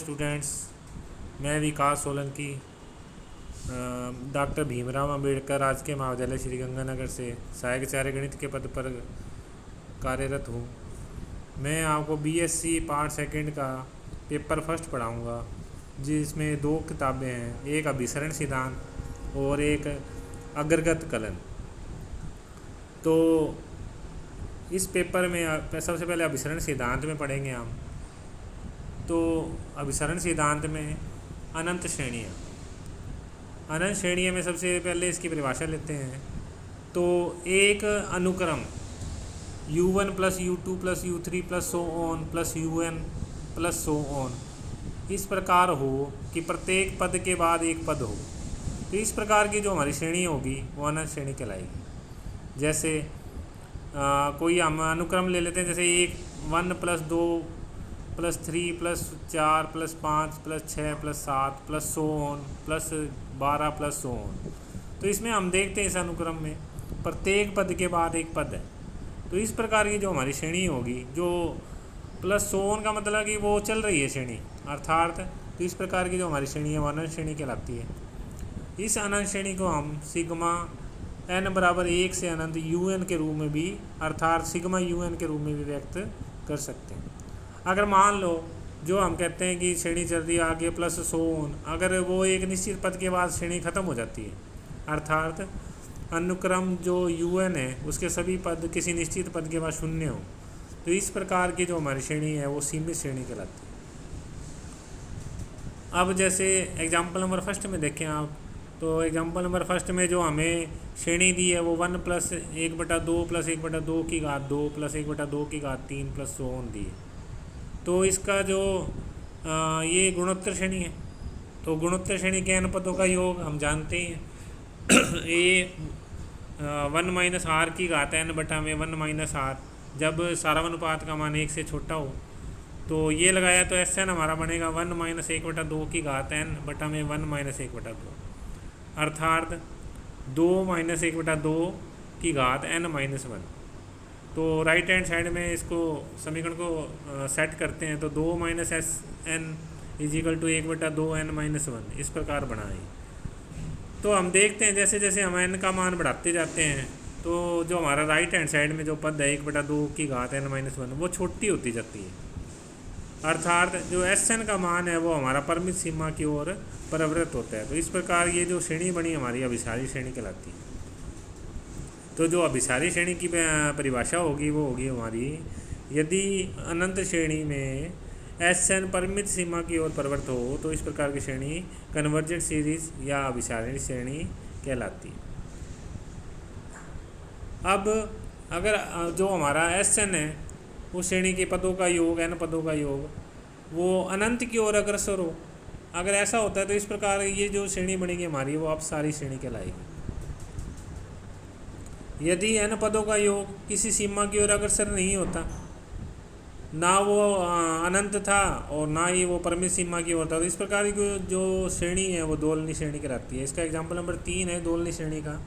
Students, मैं विकास Solanki doctor Bhimrao Ambedkar राजकीय महाविद्यालय श्रीगंगानगर से सहायक गणित के पद पर कार्यरत हूँ। मैं आपको बीएससी पार्ट सेकंड का पेपर फर्स्ट पढ़ाऊँगा, जिसमें दो किताबें हैं, एक अभिसरण सिद्धांत और एक अग्रगत कलन। तो इस पेपर में सबसे पहले अभिसरण सिद्धांत में पढ़ेंगे हम। तो अभिसरण सिद्धांत में अनंत श्रेणियाँ में सबसे पहले इसकी परिभाषा लेते हैं। तो एक अनुक्रम u1 plus u2 plus u3 plus so on plus un plus so on इस प्रकार हो कि प्रत्येक पद के बाद एक पद हो। तो इस प्रकार की जो हमारी श्रेणी होगी वो अनंत श्रेणी कहलाएगी। जैसे कोई हम अनुक्रम ले लेते हैं, जैसे 1 plus 2 plus 3 plus 4 plus 5 plus 6 plus 7 plus so on plus 12 plus so on. तो इसमें हम देखते हैं इस अनुक्रम में प्रत्येक पद के बाद एक पद है। तो इस प्रकार की जो हमारी श्रेणी होगी, जो प्लस सो ऑन का मतलब कि वो चल रही है श्रेणी अर्थात। तो इस प्रकार की जो हमारी श्रेणी है वो अनंत श्रेणी कहलाती है। इस अनंत श्रेणी को हम सिग्मा n बराबर 1 से अनंत un के रूप में भी अर्थात सिग्मा un के रूप में भी व्यक्त कर सकते हैं। अगर मान लो जो हम कहते हैं कि श्रेणी चल रही है आगे प्लस सो ऑन, अगर वो एक निश्चित पद के बाद श्रेणी ख़त्म हो जाती है, अर्थात अनुक्रम जो un है उसके सभी पद किसी निश्चित पद के बाद शून्य हो, तो इस प्रकार की जो हमारी श्रेणी है वो सीमित श्रेणी कहलाती है। अब जैसे एग्जाम्पल नंबर फर्स्ट में देखें आप, तो एग्जाम्पल नंबर फर्स्ट में जो हमें श्रेणी दी है वो 1 प्लस 1/2 प्लस 1/2 की घात 2 प्लस 1/2 की घात 3 प्लस सो ऑन दी है। तो इसका जो ये गुणोत्तर श्रेणी है। तो गुणोत्तर श्रेणी के n पदों का योग हम जानते हैं ये 1 माइनस r की घात n बटा में 1 माइनस r, जब सारा अनुपात का मान 1 से छोटा हो। तो ये लगाया तो Sn हमारा बनेगा 1 माइनस 1/2 की घात n बटा में 1 माइनस 1/2, अर्थात 2 माइनस 1/2 की घात n माइनस 1। तो राइट हैंड साइड में इसको समीकरण को सेट करते हैं, तो 2 minus S N is equal to 1/2 n minus 1 इस प्रकार बना है। तो हम देखते हैं जैसे जैसे हम n का मान बढ़ाते जाते हैं, तो जो हमारा राइट हैंड साइड में जो पद है 1/2 की घात n माइनस 1 वो छोटी होती जाती है, अर्थात जो Sn का मान है वो हमारा परिमित सीमा की ओर प्रवृत्त होता है। तो इस प्रकार ये जो श्रेणी बनी हमारी अभिसारी श्रेणी कहलाती है। तो जो अभिसारी श्रेणी की परिभाषा होगी वो होगी हमारी, यदि अनंत श्रेणी में Sn परिमित सीमा की ओर प्रवृत्त हो तो इस प्रकार की श्रेणी कन्वर्जेंट सीरीज या अभिसारी श्रेणी कहलाती है। अब अगर जो हमारा Sn है उस श्रेणी के पदों का योग n पदों का योग वो अनंत की ओर अग्रसर हो, अगर ऐसा होता है तो इस प्रकार ये जो श्रेणी बनेगी हमारी वो अपसारी श्रेणी कहलाएगी। यदि n पदों का योग किसी सीमा की ओर अग्रसर नहीं होता, ना वो अनंत था और ना ही वो परिमित सीमा की ओर था, तो इस प्रकार की जो श्रेणी है वो दोलनी श्रेणी कहलाती है। इसका एग्जाम्पल नंबर 3 है दोलनी श्रेणी का,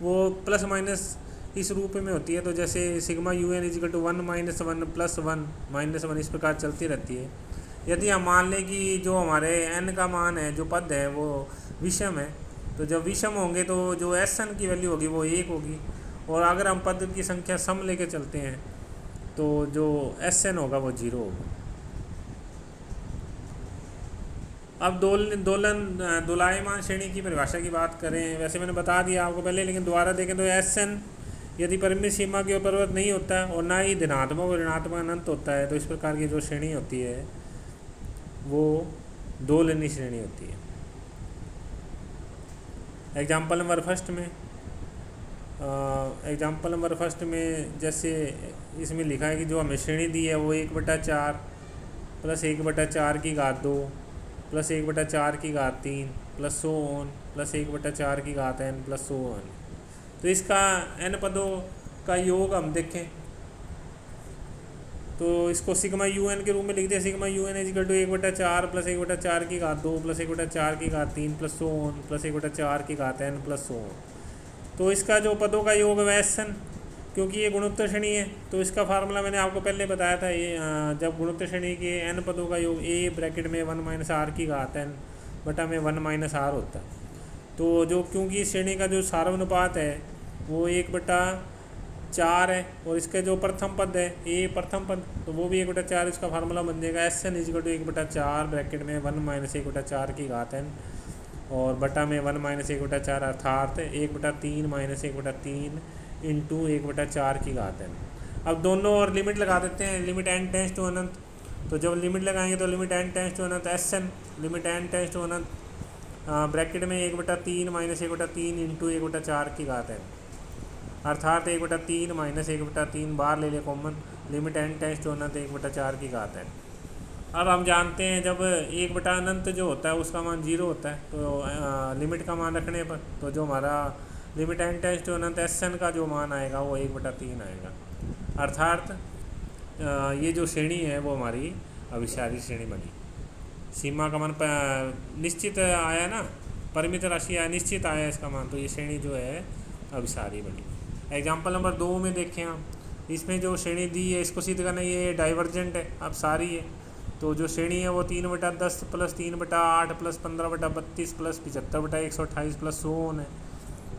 वो प्लस माइनस इस रूप में होती है। तो जैसे sigma un is equal to 1 minus 1 plus 1 minus 1 इस प्रकार चलती रहती है। यदि हम मान लें कि जो हमारे n का मान है, जो पद है वो विषम है, तो जब विषम होंगे तो जो Sn की वैल्यू होगी वो 1 होगी, और अगर हम पद की संख्या सम लेके चलते हैं तो जो Sn होगा वो 0 होगा। अब दोलायमान श्रेणी की परिभाषा की बात करें, वैसे मैंने बता दिया आपको पहले, लेकिन दोबारा देखें तो Sn यदि परिमित सीमा की ओर प्रवृत्त नहीं होता और ना ही धनात्मक और ऋणात्मक अनंत होता है, तो इस प्रकार की जो श्रेणी होती है वो दोलनी श्रेणी होती है। एग्जाम्पल नंबर फर्स्ट में जैसे इसमें लिखा है कि जो हमें श्रेणी दी है वो 1/4 प्लस 1/4 की घात 2 प्लस 1/4 की घात 3 प्लस सो ऑन प्लस 1/4 की घात n प्लस सो ऑन। तो इसका n पदों का योग हम देखें तो इसको सिग्मा un के रूप में लिखते हैं। Sigma un is equal to 1/4 plus 1/4 की घात 2 प्लस 1/4 की घात 3 प्लस सो ऑन प्लस 1/4 की घात n प्लस सो ऑन। तो इसका जो पदों का योग है Sn, क्योंकि ये गुणोत्तर श्रेणी है तो इसका फार्मूला मैंने आपको पहले बताया था। ये जब गुणोत्तर श्रेणी के n पदों का योग a ब्रैकेट में 1 माइनस आर की घात n बटा में 1 माइनस आर होता है। तो जो क्योंकि इस श्रेणी का जो सार्वनुपात है वो 1/4 है और इसके जो प्रथम पद है a प्रथम पद तो वो भी 1/4, इसका फार्मूला बन जाएगा SN = 1/4 ब्रैकेट में 1 माइनस 1/4 की घात n और बटा में 1 माइनस 1/4 अर्थात 1/3 माइनस 1/3 इंटू 1/4 की घात n। अब दोनों और लिमिट लगा देते हैं, लिमिट n टेंस टू अनंत। तो जब लिमिट लगाएंगे तो लिमिट n टेंस टू अनंत SN limit n tends to अनंत ब्रैकेट में 1/3 माइनस 1/3 इंटू 1/4 की घात n अर्थात 1/3 माइनस 1/3 बार ले ले common, limit n tends to अनंत 1/4 की घात n। अब हम जानते हैं जब 1/अनंत जो होता है उसका मान 0 होता है तो लिमिट का मान रखने पर तो जो हमारा लिमिट n टेंस टू अनंत SN का जो मान आएगा वो 1/3 आएगा। अर्थात ये जो श्रेणी है वो हमारी अभिसारी श्रेणी बनी। सीमा का मान निश्चित आया ना, परिमित राशि आया, निश्चित आया इसका मान, तो ये श्रेणी जो है अभिसारी बनी। एग्जाम्पल नंबर 2 में देखें हम, इसमें जो श्रेणी दी है इसको सिद्ध करना, ये डाइवर्जेंट है, अब सारी है। तो जो श्रेणी है वो 3/10 प्लस 3/8 प्लस 15/32 प्लस 75/128 प्लस 100 है।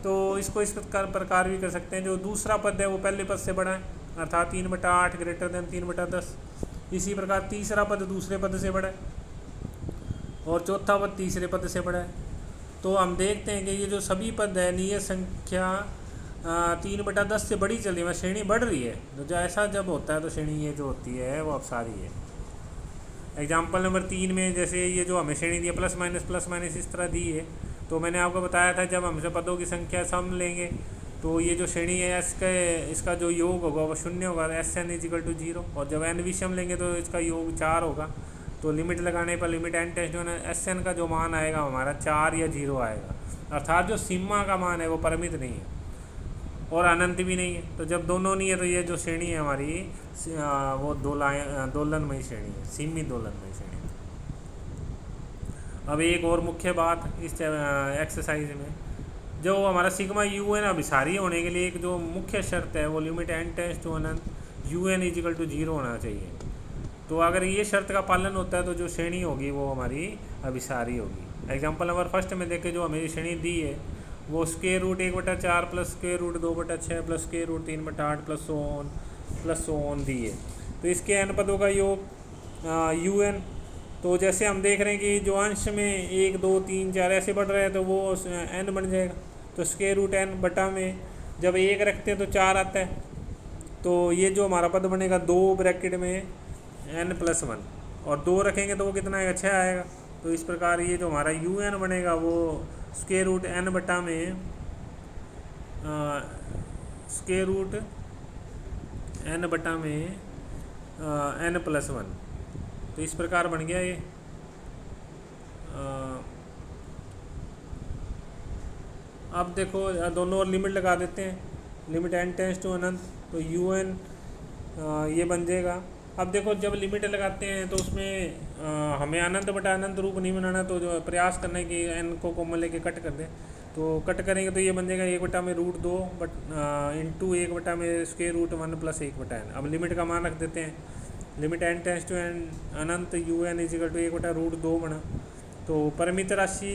तो इसको इस प्रकार भी कर सकते हैं, जो दूसरा पद है वो पहले पद से बड़ा है अर्थात 3/8 ग्रेटर देन 3/10। इसी प्रकार तीसरा पद दूसरे पद से बड़ा है और चौथा पद तीसरे पद से बड़ा है। तो हम देखते हैं कि ये जो सभी पद है नियत संख्या 3/10 से बड़ी चल रही है, श्रेणी बढ़ रही है। तो जो ऐसा जब होता है तो श्रेणी ये जो होती है वो अपसारी है। एग्जाम्पल नंबर 3 में जैसे ये जो हमें श्रेणी दी है प्लस माइनस इस तरह दी है, तो मैंने आपको बताया था जब हमसे पदों की संख्या सम लेंगे तो ये जो श्रेणी है इसका जो योग होगा वो 0 होगा, SN = 0। और जब n विषम लेंगे तो इसका योग 4 होगा। तो लिमिट लगाने पर limit n tends to SN का जो मान आएगा हमारा 4 या 0 आएगा। अर्थात जो सीमा का मान है वो परिमित नहीं है और अनंत भी नहीं है। तो जब दोनों नहीं है तो ये जो श्रेणी है हमारी वो दोलनमयी श्रेणी है, सीमित दोलनमयी श्रेणी। अब एक और मुख्य बात इस एक्सरसाइज में, जो हमारा सिग्मा UN अभिसारी होने के लिए एक जो मुख्य शर्त है वो लिमिट n टेंस टू अनंत UN = 0 होना चाहिए। तो अगर ये शर्त का पालन होता है तो जो श्रेणी होगी वो हमारी अभिसारी होगी। एग्जाम्पल नंबर 1 में देखें, जो हमें श्रेणी दी है वो square root 1/4 plus square root 2/6 plus square root 3/8 plus so on दी है। तो इसके n पदों का योग UN। तो जैसे हम देख रहे हैं कि जो अंश में 1 2 3 4 ऐसे बढ़ रहे हैं तो वो n बन जाएगा। तो स्क्वायर रूट n बटा में जब 1 रखते हैं तो 4 आता है। तो ये जो हमारा पद बनेगा 2 ब्रैकेट में n+1 और 2 रखेंगे तो वो कितना आएगा, 6 आएगा। तो इस प्रकार ये जो हमारा UN बनेगा वो स्क्वायर रूट n बटा में स्क्वायर रूट n बटा में n+1। तो इस प्रकार बन गया ये। अब देखो दोनों और लिमिट लगा देते हैं, लिमिट n टेंस टू अनंत तो UN ये बन जाएगा। अब देखो जब लिमिट लगाते हैं तो उसमें हमें अनंत बटा अनंत रूप नहीं बनाना, तो जो प्रयास करना है कि n को कॉमन लेके कट कर दें। तो कट करेंगे तो ये बन जाएगा 1/√2 इंटू 1/में स्क्वायर रूट 1 प्लस 1/n। अब लिमिट का मान रख देते हैं, लिमिट n टेंस टू अनंत UN = 1/√2 बना। तो परिमित राशि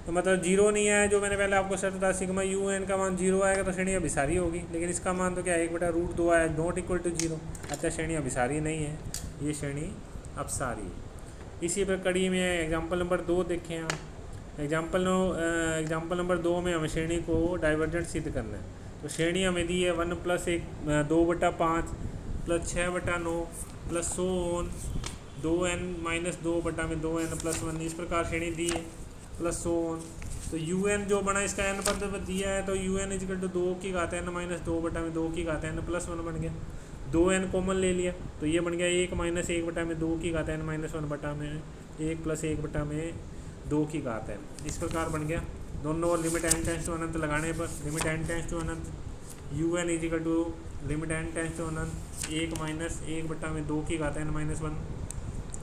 मतलब 0 नहीं आया, जो मैंने पहले आपको शर्त था सिग्मा UN का मान 0 आएगा तो श्रेणी अभिसारी होगी। लेकिन इसका मान तो क्या है 1/√2 आया, नॉट इक्वल टू 0। अच्छा श्रेणी अभिसारी नहीं है, ये श्रेणी अपसारी है। इसी पर कड़ी में एग्जाम्पल नंबर 2 देखें हम। एग्जाम्पल नंबर 2 में हमें श्रेणी को डाइवर्जेंट सिद्ध करना है। तो श्रेणी हमें दी है 1 + 1 2/5 प्लस 6/9 प्लस 2n - 2/2n+1 इस प्रकार श्रेणी दी है प्लस 100। तो UN जो बना इसका n पद दिया है तो UN = 2 की घात n - 2/2 की घात n+1 बन गया। 2n कॉमन ले लिया तो ये बन गया 1 - 1/2 की घात n - 1/1 प्लस 1/2 की घात n। इस प्रकार बन गया। दोनों और लिमिट n टेंस टू अनंत लगाने पर लिमिट n टेंस टू अनंत UN = limit n tends to अनंत 1 - 1/2 की घात n - 1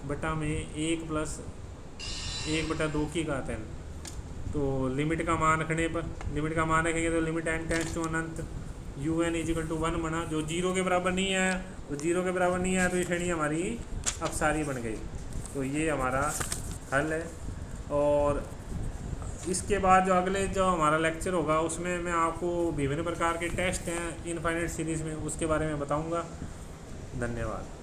बटा में 1 प्लस 1/2 की घात n। तो लिमिट का मान रखने पर लिमिट का मान रखेंगे तो लिमिट n टेंस टू अनंत यू एन इजिकल टू 1 बना, जो 0 के बराबर नहीं है, तो 0 के बराबर नहीं है तो ये श्रेणी हमारी अपसारी बन गई। तो ये हमारा हल है। और इसके बाद जो अगले जो हमारा लेक्चर होगा उसमें मैं आपको विभिन्न प्रकार के टेस्ट हैं इनफाइनाइट सीरीज़ में, उसके बारे में बताऊंगा। धन्यवाद।